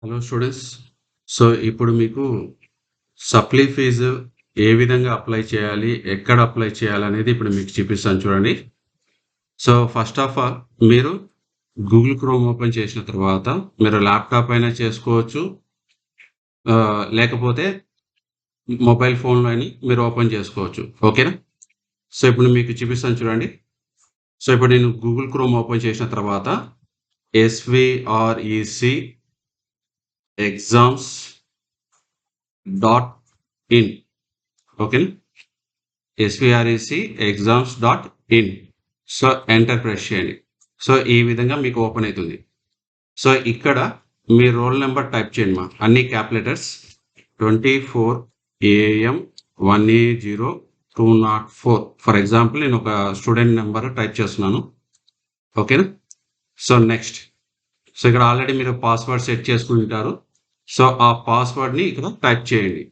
Hello students. So, ఇప్పుడు మీకు supply fee ఏ విధంగా అప్లై చేయాలి? ఎక్కడ అప్లై చేయాలనేది ఇప్పుడు మీకు చూపిస్తాను చూడండి. సో, ఫస్ట్ ఆఫ్ ఆల్ మీరు గూగుల్ క్రోమ్ ఓపెన్ చేసిన తర్వాత మీరు ల్యాప్‌టాప్ అయినా చేసుకోవచ్చు. లేకపోతే మొబైల్ ఫోన్‌లో అయినా మీరు ఓపెన్ చేసుకోవచ్చు. ఓకేనా? సో, ఇప్పుడు మీకు చూపిస్తాను చూడండి. సో, ఇప్పుడు నేను గూగుల్ క్రోమ్ ఓపెన్ చేసిన తర్వాత ఎస్‌విఆర్‌ఈసీ ఎగ్జామ్స్ డాట్ ఇన్. ఓకేనా? SVREC exams dot in. So enter press చేయండి. సో ఈ విధంగా మీకు ఓపెన్ అవుతుంది. సో ఇక్కడ మీ రోల్ నెంబర్ టైప్ చేయండి అన్ని cap letters 24 AM 1A0204. For example నేను ఒక స్టూడెంట్ నెంబర్ టైప్ చేస్తున్నాను. ఓకేనా? So next. సో ఇక్కడ ఆల్రెడీ మీరు పాస్వర్డ్ సెట్ చేసుకుని ఉంటారు. సో ఆ పాస్వర్డ్ని ఇక్కడ టైప్ చేయండి.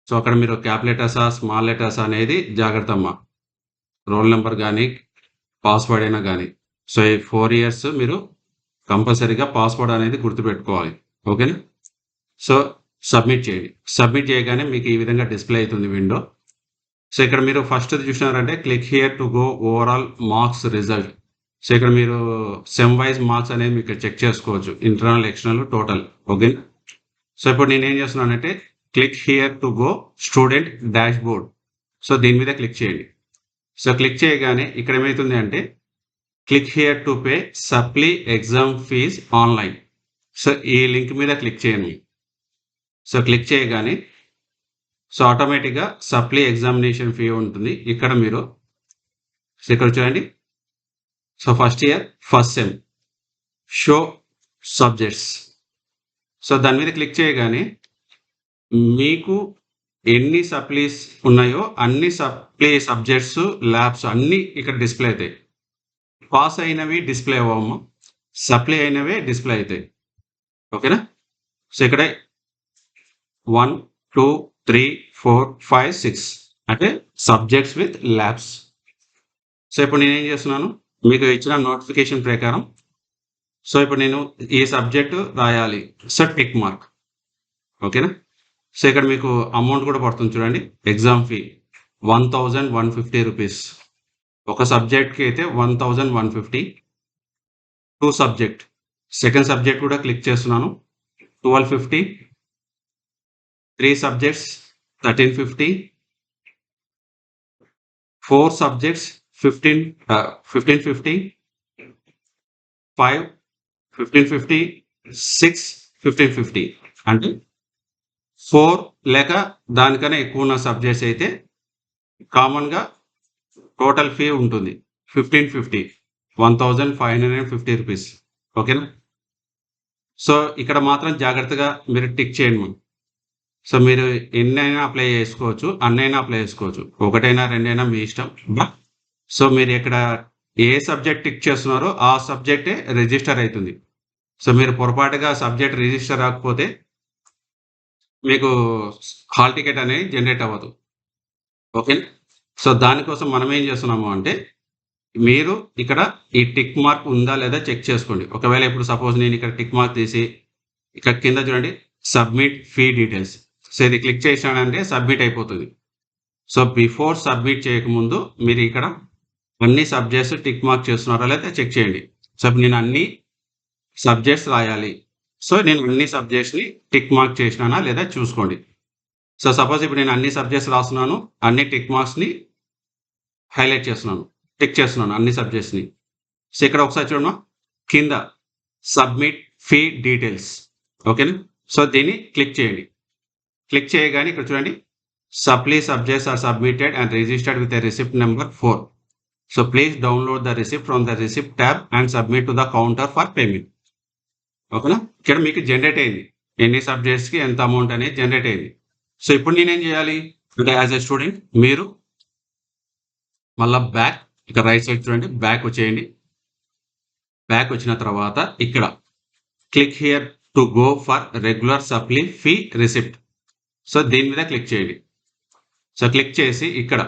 సో అక్కడ మీరు క్యాప్ లెటర్సా స్మాల్ లెటర్స్ అనేది జాగ్రత్త అమ్మా. రోల్ నెంబర్ కానీ పాస్వర్డ్ అయినా కానీ. సో ఈ 4 ఇయర్స్ మీరు కంపల్సరీగా పాస్వర్డ్ అనేది గుర్తుపెట్టుకోవాలి. ఓకేనా? సో సబ్మిట్ చేయండి. సబ్మిట్ చేయగానే మీకు ఈ విధంగా డిస్ప్లే అవుతుంది విండో. సో ఇక్కడ మీరు ఫస్ట్ చూసినారంటే click here to go overall marks result. So ఇక్కడ మీరు సెమ్ వైజ్ మార్క్స్ అనేది మీకు చెక్ చేసుకోవచ్చు. Internal external total. Okay. So ఇప్పుడు నేను ఏం చేస్తున్నానంటే click here to go student dash board. So దీని మీద క్లిక్ చేయండి. సో క్లిక్ చేయగానే ఇక్కడ ఏమవుతుంది అంటే click here to pay supply exam fees online. So ఈ లింక్ మీద క్లిక్ చేయండి. సో క్లిక్ చేయగానే సో ఆటోమేటిక్గా సప్లీ ఎగ్జామినేషన్ ఫీ ఉంటుంది. ఇక్కడ మీరు ఇక్కడ చూడండి. So first year first sem show subjects. So దాని మీద క్లిక్ చేయగానే మీకు ఎన్ని సప్లీస్ ఉన్నాయో అన్ని సప్లీ సబ్జెక్ట్స్ ల్యాబ్స్ అన్నీ ఇక్కడ డిస్ప్లే అవుతాయి. పాస్ అయినవి డిస్ప్లే అవ్వము, సప్లై అయినవే డిస్ప్లే అవుతాయి. ఓకేనా? సో ఇక్కడ 1 2 3 4 5 6 అంటే సబ్జెక్ట్స్ విత్ ల్యాబ్స్. సో ఇప్పుడు నేనేం చేస్తున్నాను, మీకు ఇచ్చిన నోటిఫికేషన్ ప్రకారం సో ఇప్పుడు నేను ఈ సబ్జెక్టు రాయాలి. So tick mark. ఓకేనా? సో ఇక్కడ మీకు అమౌంట్ కూడా పడుతుంది చూడండి. Exam fee 1150 rupees. ఒక సబ్జెక్ట్కి అయితే 1150. 2 సబ్జెక్ట్. సెకండ్ సబ్జెక్ట్ కూడా క్లిక్ చేస్తున్నాను. 1250. 3 సబ్జెక్ట్స్ 1350. 4 సబ్జెక్ట్స్ 1550. 5 1550. 6 1550. అంటే 4 లేక దానికన్నా ఎక్కువ ఉన్న సబ్జెక్ట్స్ అయితే కామన్గా టోటల్ ఫీ ఉంటుంది 1550. 1550 రూపీస్. ఓకేనా? సో ఇక్కడ మాత్రం జాగ్రత్తగా మీరు టిక్ చేయండి. సో మీరు ఎన్నైనా అప్లై చేసుకోవచ్చు, అన్నైనా అప్లై చేసుకోవచ్చు. ఒకటైనా రెండైనా మీ ఇష్టం. బట్ సో మీరు ఇక్కడ ఏ సబ్జెక్ట్ టిక్ చేస్తున్నారో ఆ సబ్జెక్టే రిజిస్టర్ అవుతుంది. సో మీరు పొరపాటుగా సబ్జెక్ట్ రిజిస్టర్ రాకపోతే మీకు హాల్ టికెట్ అనేది జనరేట్ అవ్వదు. ఓకే. సో దానికోసం మనం ఏం చేస్తున్నాము అంటే మీరు ఇక్కడ ఈ టిక్ మార్క్ ఉందా లేదా చెక్ చేసుకోండి. ఒకవేళ ఇప్పుడు సపోజ్ నేను ఇక్కడ టిక్ మార్క్ తీసి ఇక్కడ కింద చూడండి సబ్మిట్ ఫీ డీటెయిల్స్. సో ఇది క్లిక్ చేశానంటే సబ్మిట్ అయిపోతుంది. సో బిఫోర్ సబ్మిట్ చేయకముందు మీరు ఇక్కడ అన్ని సబ్జెక్ట్స్ టిక్ మార్క్ చేస్తున్నారా లేదా చెక్ చేయండి. సో నేను అన్ని సబ్జెక్ట్స్ రాయాలి. సో నేను అన్ని సబ్జెక్ట్స్ని టిక్ మార్క్ చేసినానా లేదా చూసుకోండి. సో సపోజ్ ఇప్పుడు నేను అన్ని సబ్జెక్ట్స్ రాస్తున్నాను, అన్ని టిక్ మార్క్స్ని హైలైట్ చేస్తున్నాను, టిక్ చేస్తున్నాను అన్ని సబ్జెక్ట్స్ని. సో ఇక్కడ ఒకసారి చూడమా కింద సబ్మిట్ ఫీ డీటెయిల్స్. ఓకేనా? సో దీన్ని క్లిక్ చేయండి. క్లిక్ చేయగానే ఇక్కడ చూడండి supply subjects are submitted and registered with a receipt number 4. So please download the receipt from the receipt tab and submit to the counter for payment. ఓకేనా? ఇక్కడ మీకు generate అయింది ఎన్ని సబ్జెక్ట్స్కి ఎంత అమౌంట్ అనేది జనరేట్ అయింది. సో ఇప్పుడు నేనేం చేయాలి అంటే యాజ్ ఎ స్టూడెంట్ మీరు మళ్ళీ బ్యాక్ ఇక్కడ రైట్ సైడ్ చూడండి బ్యాక్ వచ్చేయండి. బ్యాక్ వచ్చిన తర్వాత ఇక్కడ click here to go for regular supply fee receipt. So దీని మీద క్లిక్ చేయండి. సో క్లిక్ చేసి ఇక్కడ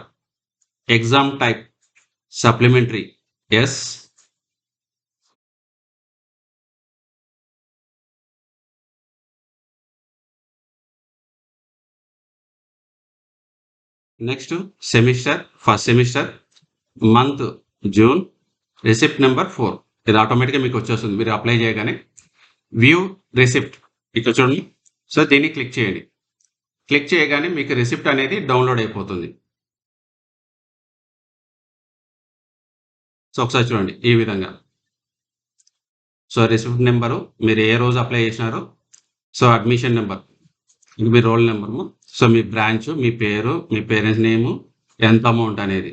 exam type supplementary as next semester, first semester, month June, receipt number 4. ఇది ఆటోమేటిక్గా మీకు వచ్చేస్తుంది మీరు అప్లై చేయగానే. వ్యూ రిసిప్ట్ ఇక్కడ చూడండి. సో దీన్ని క్లిక్ చేయండి. క్లిక్ చేయగానే మీకు రిసిప్ట్ అనేది డౌన్లోడ్ అయిపోతుంది. సో ఒకసారి చూడండి ఈ విధంగా. సో రిసిప్ట్ నెంబరు, మీరు ఏ రోజు అప్లై చేసినారో, సో అడ్మిషన్ నెంబర్, ఇది మీ రోల్ నెంబరు, సో మీ బ్రాంచ్, మీ పేరు, మీ పేరెంట్స్ నేము, ఎంత అమౌంట్ అనేది.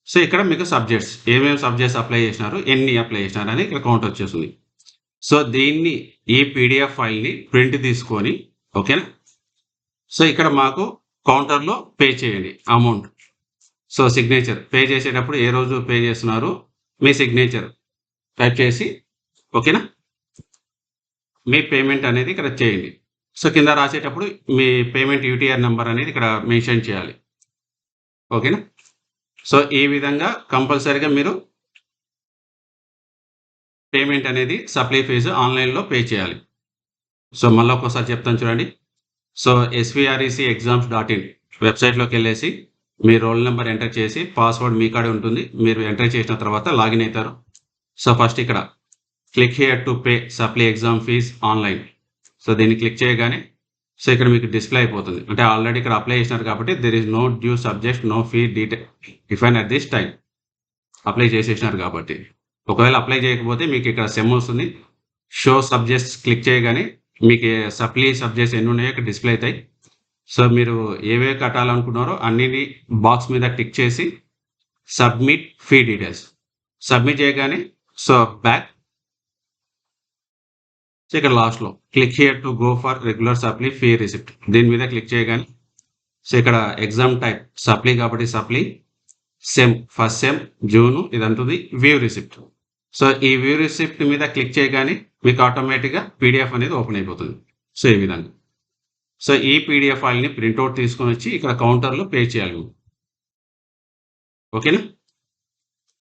సో ఇక్కడ మీకు సబ్జెక్ట్స్, ఏమేమి సబ్జెక్ట్స్ అప్లై చేసినారు, ఎన్ని అప్లై చేసినారు అని ఇక్కడ కౌంట్ వచ్చేస్తుంది. సో దీన్ని, ఈ పీడిఎఫ్ ఫైల్ని ప్రింట్ తీసుకొని, ఓకేనా. సో ఇక్కడ మాకు కౌంటర్లో పే చేయండి అమౌంట్. సో సిగ్నేచర్ పే చేసేటప్పుడు ఏ రోజు పే చేస్తున్నారు, మీ సిగ్నేచర్ టైప్ చేసి, ఓకేనా, మీ పేమెంట్ అనేది ఇక్కడ చేయండి. సో కింద రాసేటప్పుడు మీ పేమెంట్ యూటీఆర్ నెంబర్ అనేది ఇక్కడ మెన్షన్ చేయాలి, ఓకేనా. సో ఈ విధంగా కంపల్సరీగా మీరు పేమెంట్ అనేది సప్లై ఫీజు ఆన్లైన్లో పే చేయాలి. సో మళ్ళీ ఒక్కోసారి చెప్తాను చూడండి. సో svrecexams.in వెబ్సైట్లోకి వెళ్ళేసి మీ రోల్ నెంబర్ ఎంటర్ చేసి, పాస్వర్డ్ మీ కాడే ఉంటుంది, మీరు ఎంటర్ చేసిన తర్వాత లాగిన్ అవుతారు. సో ఫస్ట్ ఇక్కడ click here to pay supply exam fees online. So దీన్ని క్లిక్ చేయగానే సో ఇక్కడ మీకు డిస్ప్లే అయిపోతుంది. అంటే ఆల్రెడీ ఇక్కడ అప్లై చేసినారు కాబట్టి there is no due subject, no fee detail define at this time. Apply చేసేసినారు కాబట్టి. ఒకవేళ అప్లై చేయకపోతే మీకు ఇక్కడ సెమ్ వస్తుంది. షో సబ్జెక్ట్స్ క్లిక్ చేయగానే మీకు సప్లీ సబ్జెక్ట్స్ ఎన్ని ఉన్నాయో ఇక్కడ డిస్ప్లే అవుతాయి. సో మీరు ఏవే కట్టాలనుకున్నారో అన్నిటి బాక్స్ మీద టిక్ చేసి సబ్మిట్ ఫీ డీటెయిల్స్ సబ్మిట్ చేయగానే సో బ్యాక్. సో ఇక్కడ లాస్ట్లో click here to go for regular supply fee receipt, దీని మీద క్లిక్ చేయగానే సో ఇక్కడ ఎగ్జామ్ టైప్ సప్లీ కాబట్టి supply, sem first sem June ఇదంటుంది, వ్యూ రిసిప్ట్. సో ఈ వ్యూ రిసిప్ట్ మీద క్లిక్ చేయగానే మీకు ఆటోమేటిక్గా పీడిఎఫ్ అనేది ఓపెన్ అయిపోతుంది. సో ఈ విధంగా. సో ఈ పీడిఎఫ్ ఫైల్ని ప్రింట్అవుట్ తీసుకొని వచ్చి ఇక్కడ కౌంటర్లో పే చేయాలి, ఓకేనా.